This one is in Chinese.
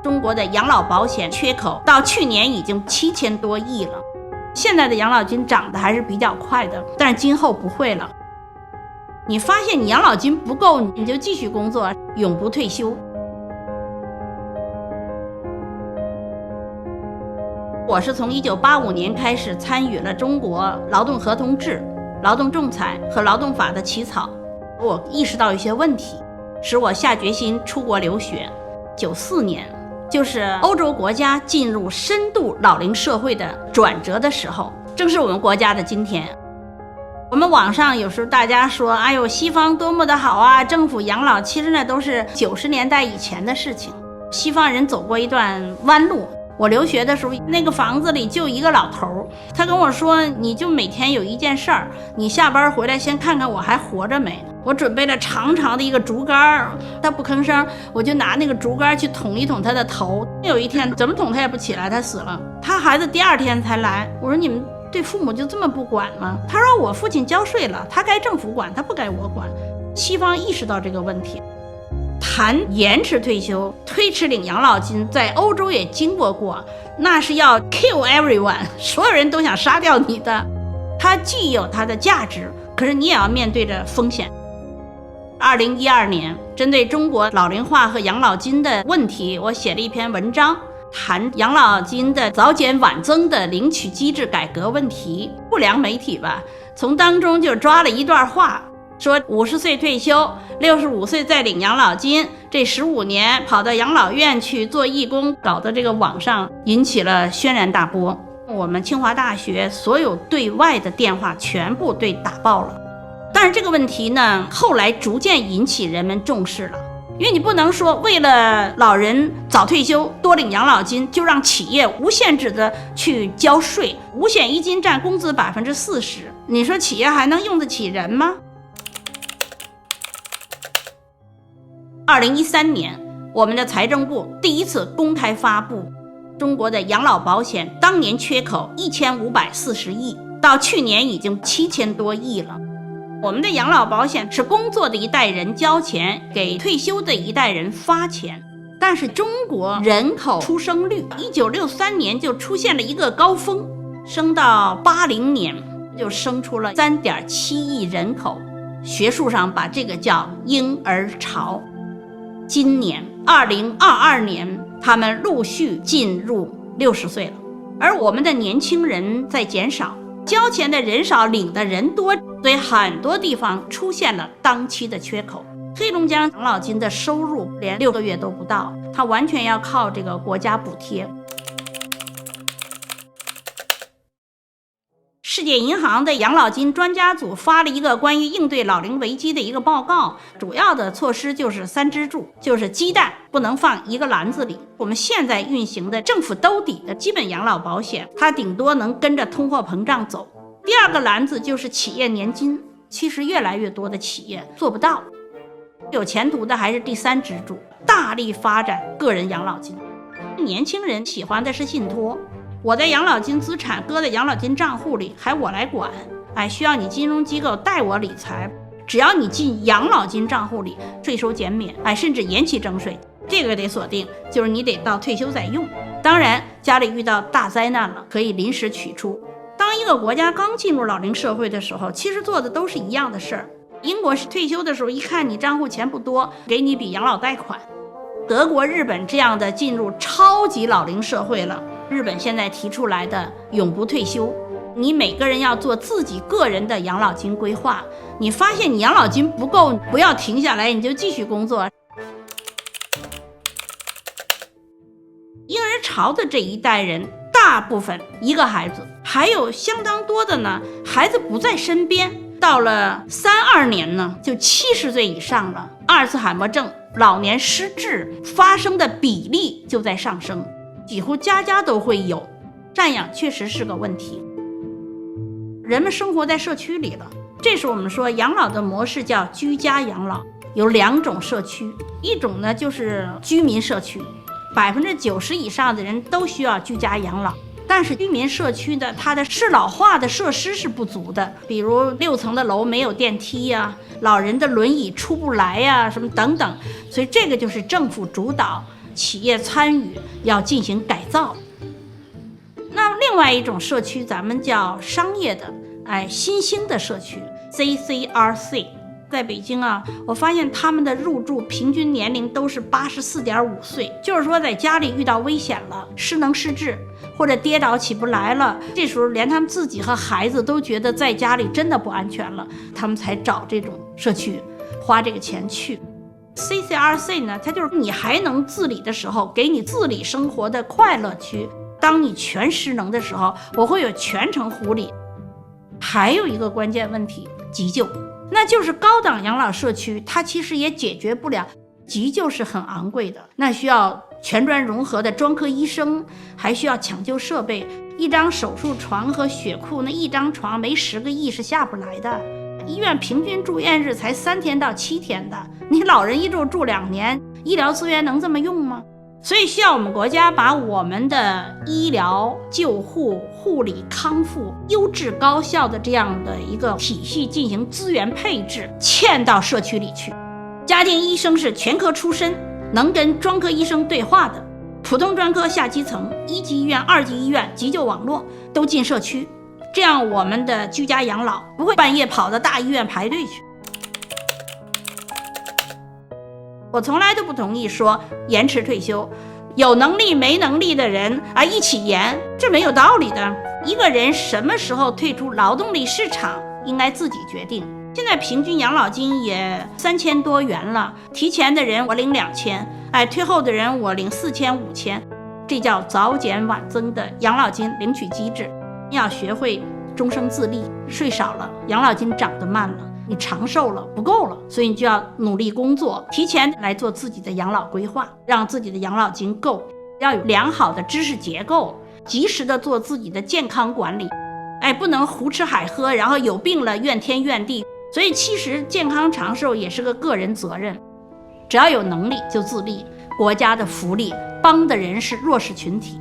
中国的养老保险缺口到去年已经7000多亿了。现在的养老金涨得还是比较快的，但是今后不会了。你发现你养老金不够，你就继续工作，永不退休。我是从1985年开始参与了中国劳动合同制、劳动仲裁和劳动法的起草，我意识到一些问题，使我下决心出国留学。94年就是欧洲国家进入深度老龄社会的转折的时候，正是我们国家的今天。我们网上有时候大家说，哎呦，西方多么的好啊，政府养老，其实那都是90年代以前的事情。西方人走过一段弯路。我留学的时候，那个房子里就一个老头，他跟我说，你就每天有一件事儿，你下班回来先看看我还活着没。我准备了长长的一个竹竿，他不吭声，我就拿那个竹竿去捅一捅他的头。有一天怎么捅他也不起来，他死了。他孩子第2天才来，我说你们对父母就这么不管吗？他说我父亲交税了，他该政府管，他不该我管。西方意识到这个问题，谈延迟退休、推迟领养老金，在欧洲也经过，那是要 kill everyone， 所有人都想杀掉你的。它既有它的价值，可是你也要面对着风险。2012年，针对中国老龄化和养老金的问题，我写了一篇文章，谈养老金的早减晚增的领取机制改革问题。不良媒体吧，从当中就抓了一段话，说50岁退休，65岁再领养老金，这15年跑到养老院去做义工，搞得这个网上引起了轩然大波。我们清华大学所有对外的电话全部被打爆了。但是这个问题呢，后来逐渐引起人们重视了，因为你不能说为了老人早退休多领养老金，就让企业无限制的去交税，五险一金占工资40%，你说企业还能用得起人吗？2013年，我们的财政部第一次公开发布中国的养老保险当年缺口1540亿，到去年已经7000多亿了。我们的养老保险是工作的一代人交钱，给退休的一代人发钱。但是中国人口出生率1963年就出现了一个高峰，升到80年就生出了3.7亿人口，学术上把这个叫婴儿潮。今年2022年，他们陆续进入60岁了，而我们的年轻人在减少，交钱的人少，领的人多，所以很多地方出现了当期的缺口。黑龙江养老金的收入连6个月都不到，它完全要靠这个国家补贴。世界银行的养老金专家组发了一个关于应对老龄危机的一个报告，主要的措施就是3支柱，就是鸡蛋不能放一个篮子里。我们现在运行的政府兜底的基本养老保险，它顶多能跟着通货膨胀走。第2个篮子就是企业年金，其实越来越多的企业做不到。有前途的还是第3支柱，大力发展个人养老金。年轻人喜欢的是信托，我的养老金资产搁在养老金账户里，还我来管，需要你金融机构代我理财，只要你进养老金账户里，税收减免，甚至延期征税，这个得锁定，就是你得到退休再用。当然，家里遇到大灾难了，可以临时取出。当一个国家刚进入老龄社会的时候，其实做的都是一样的事儿。英国是退休的时候，一看你账户钱不多，给你笔养老贷款。德国、日本这样的进入超级老龄社会了，日本现在提出来的永不退休，你每个人要做自己个人的养老金规划。你发现你养老金不够，不要停下来，你就继续工作。婴儿潮的这一代人，大部分1个孩子，还有相当多的呢，孩子不在身边。到了32年呢，就70岁以上了，阿尔茨海默症、老年失智发生的比例就在上升，几乎家家都会有。赡养确实是个问题，人们生活在社区里了。这是我们说养老的模式叫居家养老，有2种社区，一种呢就是居民社区，90%以上的人都需要居家养老。但是居民社区的它的适老化的设施是不足的，比如6层的楼没有电梯老人的轮椅出不来什么等等。所以这个就是政府主导企业参与，要进行改造。那另外一种社区，咱们叫商业的，新兴的社区 CCRC， 在北京啊，我发现他们的入住平均年龄都是84.5岁，就是说在家里遇到危险了，失能失智或者跌倒起不来了，这时候连他们自己和孩子都觉得在家里真的不安全了，他们才找这种社区，花这个钱去。CCRC 呢，它就是你还能自理的时候，给你自理生活的快乐区。当你全失能的时候，我会有全程护理。还有一个关键问题，急救，那就是高档养老社区，它其实也解决不了，急救是很昂贵的，那需要全专融合的专科医生，还需要抢救设备，一张手术床和血库，那一张床没10个亿是下不来的。医院平均住院日才3天到7天的，你老人一住2年，医疗资源能这么用吗？所以需要我们国家把我们的医疗、救护、护理、康复优质高效的这样的一个体系进行资源配置，嵌到社区里去。家庭医生是全科出身，能跟专科医生对话的，普通专科下基层，1级医院、2级医院、急救网络都进社区，这样我们的居家养老不会半夜跑到大医院排队去。我从来都不同意说延迟退休，有能力没能力的人一起延，这没有道理的。一个人什么时候退出劳动力市场，应该自己决定。现在平均养老金也3000多元了，提前的人我领2000，退后的人我领4000、5000，这叫早减晚增的养老金领取机制。要学会终生自立，税少了，养老金涨得慢了，你长寿了不够了，所以你就要努力工作，提前来做自己的养老规划，让自己的养老金够，要有良好的知识结构，及时的做自己的健康管理，不能胡吃海喝，然后有病了怨天怨地。所以其实健康长寿也是个个人责任，只要有能力就自立，国家的福利帮的人是弱势群体。